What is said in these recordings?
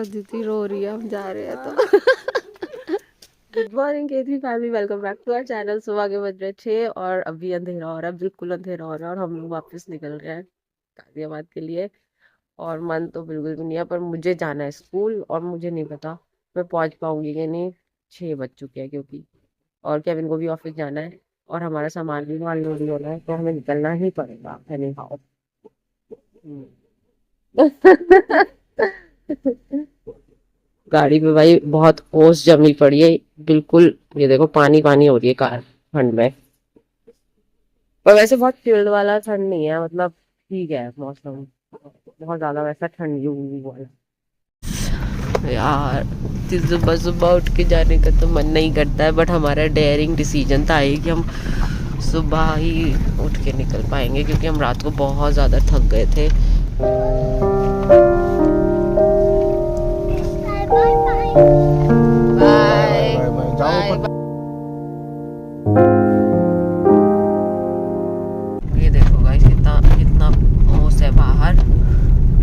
अदिति रो रही है, हम जा रहे हैं तो। गुड मॉर्निंग केथी family, welcome back to our channel. सुबह के बज रहे 6 और अभी अंधेरा हो रहा है, बिल्कुल अंधेरा हो रहा है और हम लोग वापस निकल रहे हैं गाजियाबाद के लिए। और मन तो बिल्कुल भी नहीं है, पर मुझे जाना है स्कूल और मुझे नहीं पता मैं पहुंच पाऊंगी कि नहीं। 6 बज चुके हैं क्योंकि, और केविन को भी ऑफिस जाना है और हमारा सामान भी वहाँ लोड होना है, तो हमें निकलना ही पड़ेगा एनी हाउ। गाड़ी पे भाई बहुत ओस जमी पड़ी है, बिल्कुल ये देखो पानी पानी हो रही है कार ठंड में। पर वैसे बहुत चिल्ड वाला ठंड नहीं है, मतलब ठीक है मौसम, बहुत ज्यादा वैसा ठंडी वाला। यार सुबह सुबह उठ के जाने का तो मन नहीं करता है, बट हमारा डेयरिंग डिसीजन था ये कि हम सुबह ही उठ के निकल पाएंगे क्योंकि हम रात को बहुत ज्यादा थक गए थे। Bye bye. ये देखो गाइस कितना कितना ओस है बाहर,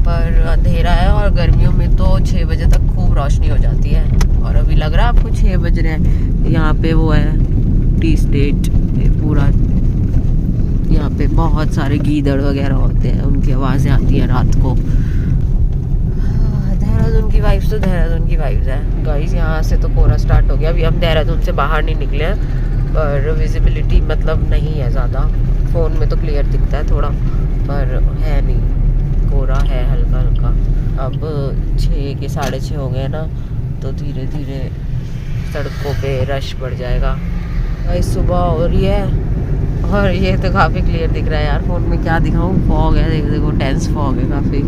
पर अंधेरा है और गर्मियों में तो 6 बजे तक खूब रोशनी हो जाती है। और अभी लग रहा है आपको 6 बज रहे हैं। यहाँ पे वो है टी स्टेट, पूरा यहाँ पे बहुत सारे गीदड़ वगैरह होते हैं, उनकी आवाज़ें आती हैं रात को। देहरादून की वाइब्स तो देहरादून की वाइब्स है गाइस। यहाँ से तो कोहरा स्टार्ट हो गया, अभी हम देहरादून से बाहर नहीं निकले हैं, पर विजिबिलिटी मतलब नहीं है ज़्यादा। फ़ोन में तो क्लियर दिखता है थोड़ा, पर है नहीं, कोहरा है हल्का हल्का। अब 6 के 6:30 हो गए ना, तो धीरे धीरे सड़कों पे रश बढ़ जाएगा। गाइस सुबह हो रही है और ये तो काफ़ी क्लियर दिख रहा है यार, फ़ोन में क्या दिखाऊँ, फॉग है, देखो देखो डेंस फॉग है काफ़ी।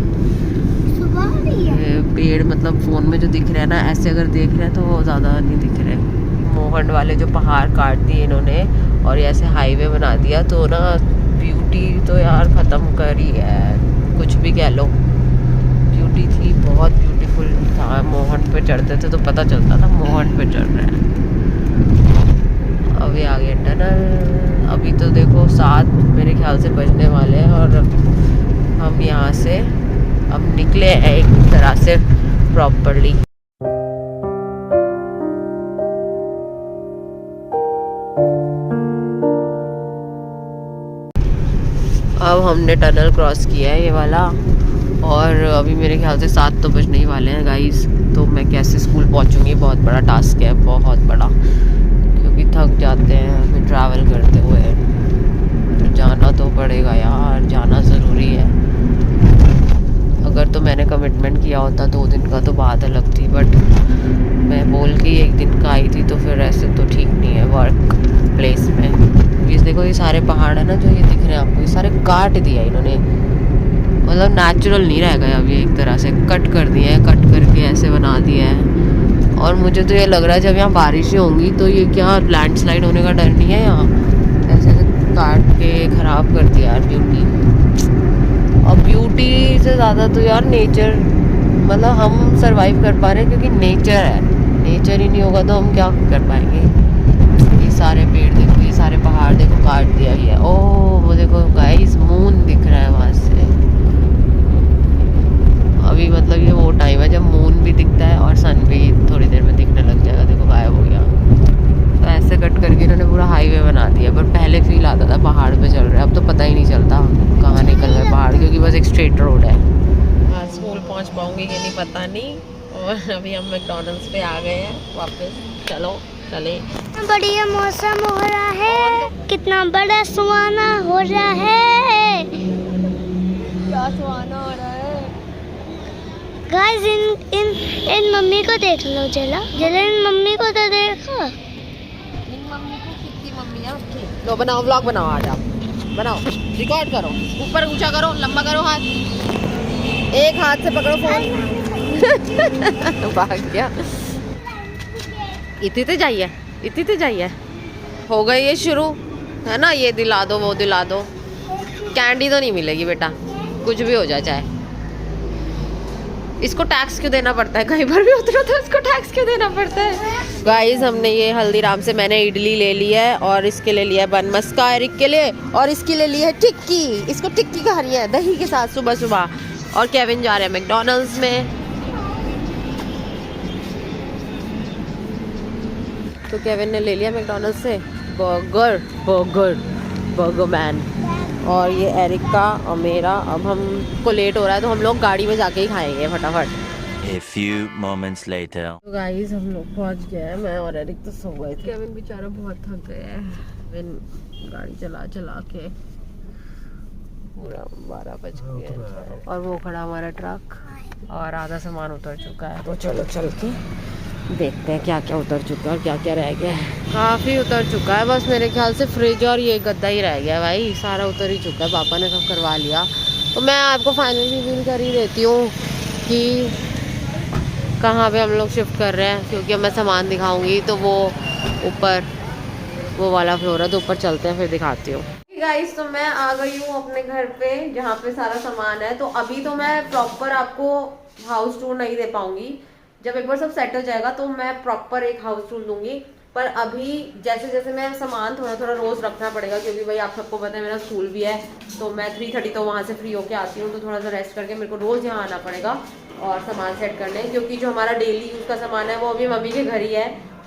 पेड़ मतलब फोन में जो दिख रहे हैं ना, ऐसे अगर देख रहे हैं तो वो ज़्यादा नहीं दिख रहे। मोहन वाले जो पहाड़ काट दिए इन्होंने और ये ऐसे हाईवे बना दिया, तो ना ब्यूटी तो यार ख़त्म करी है, कुछ भी कह लो। ब्यूटी थी, बहुत ब्यूटीफुल था। मोहन पे चढ़ते थे तो पता चलता था मोहन पे चढ़ रहे हैं। अभी आगे टनल, अभी तो देखो 7 मेरे ख्याल से बजने वाले हैं और हम यहाँ से अब निकले हैं एक तरह से प्रॉपरली। अब हमने टनल क्रॉस किया है ये वाला, और अभी मेरे ख्याल से 7 तो बजने ही वाले हैं गाइस। तो मैं कैसे स्कूल पहुंचूंगी, बहुत बड़ा टास्क है, बहुत बड़ा, क्योंकि थक जाते हैं फिर ट्रैवल करते हुए। तो जाना तो पड़ेगा यार, जाना ज़रूरी है। अगर तो मैंने कमिटमेंट किया होता 2 दिन का तो बात अलग थी, बट मैं बोल के 1 दिन का आई थी, तो फिर ऐसे तो ठीक नहीं है वर्क प्लेस में। ये देखो ये सारे पहाड़ है ना जो ये दिख रहे हैं आपको, ये सारे काट दिया इन्होंने, मतलब नेचुरल नहीं रह गया। अब ये एक तरह से कट कर दिए हैं, कट करके ऐसे बना दिया है। और मुझे तो ये लग रहा है जब यहाँ बारिशें होंगी तो ये क्या लैंडस्लाइड होने का डर नहीं है यहाँ, ऐसे काट के ख़राब कर दिया यार ब्यूटी। और ब्यूटी से ज़्यादा तो यार नेचर, मतलब हम सरवाइव कर पा रहे हैं क्योंकि नेचर है, नेचर ही नहीं होगा तो हम क्या कर पाएंगे। ये सारे पेड़ देखो, ये सारे पहाड़ देखो, काट दिया गया। ओह वो देखो गाइस, मून दिख रहा है वहाँ से। अभी मतलब ये वो टाइम है जब मून भी दिखता है और सन भी थोड़ी देर में दिखने लग जाएगा। देखो गायब हो गया। तो ऐसे कट करके इन्होंने पूरा हाईवे बना दिया, पर पहले फील आता था पहाड़ पे चल रहे हैं, अब तो पता ही नहीं चलता कहाँ निकल रहा है पहाड़, क्योंकि बस एक स्ट्रेट रोड है। हाँ स्कूल पहुँच पाऊँगी कि नहीं पता नहीं। और अभी हम मैकडॉनल्ड्स पे आ गए हैं वापस, चलो चले। बढ़िया मौसम हो रहा है, कितना बड़ा सुहाना हो रहा है, क्या सुहाना हो रहा है गाइस। इन मम्मी को देख लो, जला जला इन मम्मी को तो देखो। मम्मी को कितनी मम्मी है उसकी। लो बनाओ व्लॉग बनाओ, आज आप बनाओ, रिकॉर्ड करो, ऊपर ऊंचा करो, लंबा करो हाथ, एक हाथ से पकड़ो फोन। भाग गया। इतने जाइए, इतने जाइए, हो गई ये शुरू है ना, ये दिला दो वो दिला दो। कैंडी तो नहीं मिलेगी बेटा, कुछ भी हो जाए चाहे। इसको टैक्स क्यों देना पड़ता है, कहीं पर भी उतरो तो इसको टैक्स क्यों देना पड़ता है। गाइस हमने ये हल्दीराम से मैंने इडली ले ली है और इसके ले लिया है बन मस्का एरिक के लिए, और इसके ले ली है टिक्की। इसको टिक्की खानी है दही के साथ सुबह सुबह। और केविन जा रहे हैं मैकडॉनल्ड्स में। तो केविन ने ले लिया मैकडॉनल्ड्स से बर्गर मैन, और ये एरिक का और मेरा। अब हमको लेट हो रहा है तो हम लोग गाड़ी में जाके ही खाएंगे फटाफट। A few moments later. तो गाइस हम लोग पहुंच गए हैं, मैं और एरिक तो सो गए थे। केविन बेचारा बहुत थक गया है, केविन गाड़ी चला चला के पूरा 12 बज गए। और वो खड़ा हमारा ट्रक और आधा सामान उतर चुका है, तो चलो चल के देखते हैं क्या क्या उतर चुका है और क्या क्या रह गया है। काफ़ी उतर चुका है, बस मेरे ख्याल से फ्रिज और ये गद्दा ही रह गया है भाई, सारा उतर ही चुका है, पापा ने सब करवा लिया। तो मैं आपको फाइनल रिवील कर ही देती हूँ कि कहाँ पे हम लोग शिफ्ट कर रहे हैं, क्योंकि अब मैं सामान दिखाऊंगी तो वो ऊपर वो वाला फ्लोर है, तो ऊपर चलते हैं फिर दिखाती हूँ। गाइस तो मैं आ गई हूँ अपने घर पे जहाँ पे सारा सामान है। तो अभी तो मैं प्रॉपर आपको हाउस टूर नहीं दे पाऊंगी, जब एक बार सब सेट हो जाएगा तो मैं प्रॉपर एक हाउस टूर दूंगी। पर अभी जैसे जैसे मैं सामान थोड़ा थोड़ा रोज रखना पड़ेगा, क्योंकि भाई आप सबको पता है मेरा स्कूल भी है, तो मैं 3:30 तो वहाँ से फ्री होके आती हूँ, तो थोड़ा सा रेस्ट करके मेरे को रोज यहाँ आना पड़ेगा और सामान सेट करने, क्योंकि जो हमारा डेली यूज का सामान है वो अभी मम्मी के घर ही है,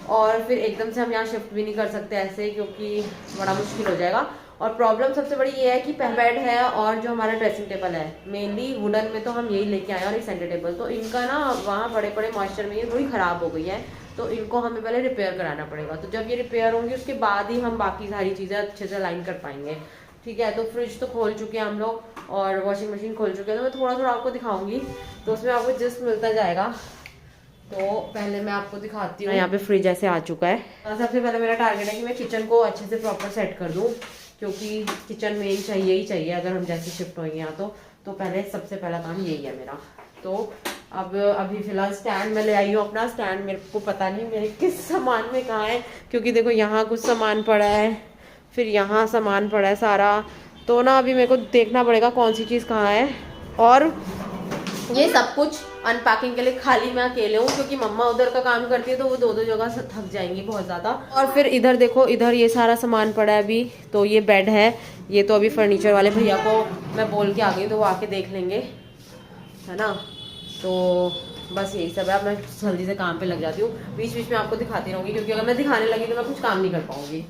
और फिर एकदम से हम यहाँ शिफ्ट भी नहीं कर सकते ऐसे, क्योंकि बड़ा मुश्किल हो जाएगा। और प्रॉब्लम सबसे बड़ी ये है कि बेड है और जो हमारा ड्रेसिंग टेबल है, मेनली वुडन में तो हम यही लेके आए, और एक सेंटर टेबल, तो इनका ना वहाँ बड़े बड़े मॉइस्चर में ये थोड़ी ख़राब हो गई है, तो इनको हमें पहले रिपेयर कराना पड़ेगा। तो जब ये रिपेयर होंगी उसके बाद ही हम बाकी सारी चीज़ें अच्छे से अलाइन कर पाएंगे, ठीक है। तो फ्रिज तो खोल चुके हैं हम लोग और वॉशिंग मशीन खोल चुके हैं, तो मैं थोड़ा थोड़ा आपको दिखाऊंगी, तो उसमें आपको जिस्ट मिलता जाएगा। तो पहले मैं आपको दिखाती हूँ, यहाँ पे फ्रिज ऐसे आ चुका है। सबसे पहले मेरा टारगेट है कि मैं किचन को अच्छे से प्रॉपर सेट कर दूँ, क्योंकि किचन मेन चाहिए ही चाहिए अगर हम जैसे शिफ्ट होंगे यहाँ। तो पहले सबसे पहला काम यही है मेरा। तो अब अभी फिलहाल स्टैंड मैं ले आई हूँ अपना। स्टैंड मेरे को पता नहीं मेरे किस सामान में कहाँ है, क्योंकि देखो यहाँ कुछ सामान पड़ा है, फिर यहाँ सामान पड़ा है सारा, तो ना अभी मेरे को देखना पड़ेगा कौन सी चीज़ कहाँ है। और ये सब कुछ अनपैकिंग के लिए खाली मैं अकेले हूँ, क्योंकि मम्मा उधर का काम करती है तो वो दो दो जगह से थक जाएंगी बहुत ज़्यादा। और फिर इधर देखो, इधर ये सारा सामान पड़ा है अभी। तो ये बेड है, ये तो अभी फर्नीचर वाले भैया को मैं बोल के आ गई, तो वो आके देख लेंगे, है ना। तो बस यही सब है। अब मैं जल्दी से काम पे लग जाती हूँ, बीच बीच में आपको दिखाती रहूँगी, क्योंकि अगर मैं दिखाने लगी तो मैं कुछ काम नहीं कर पाऊँगी।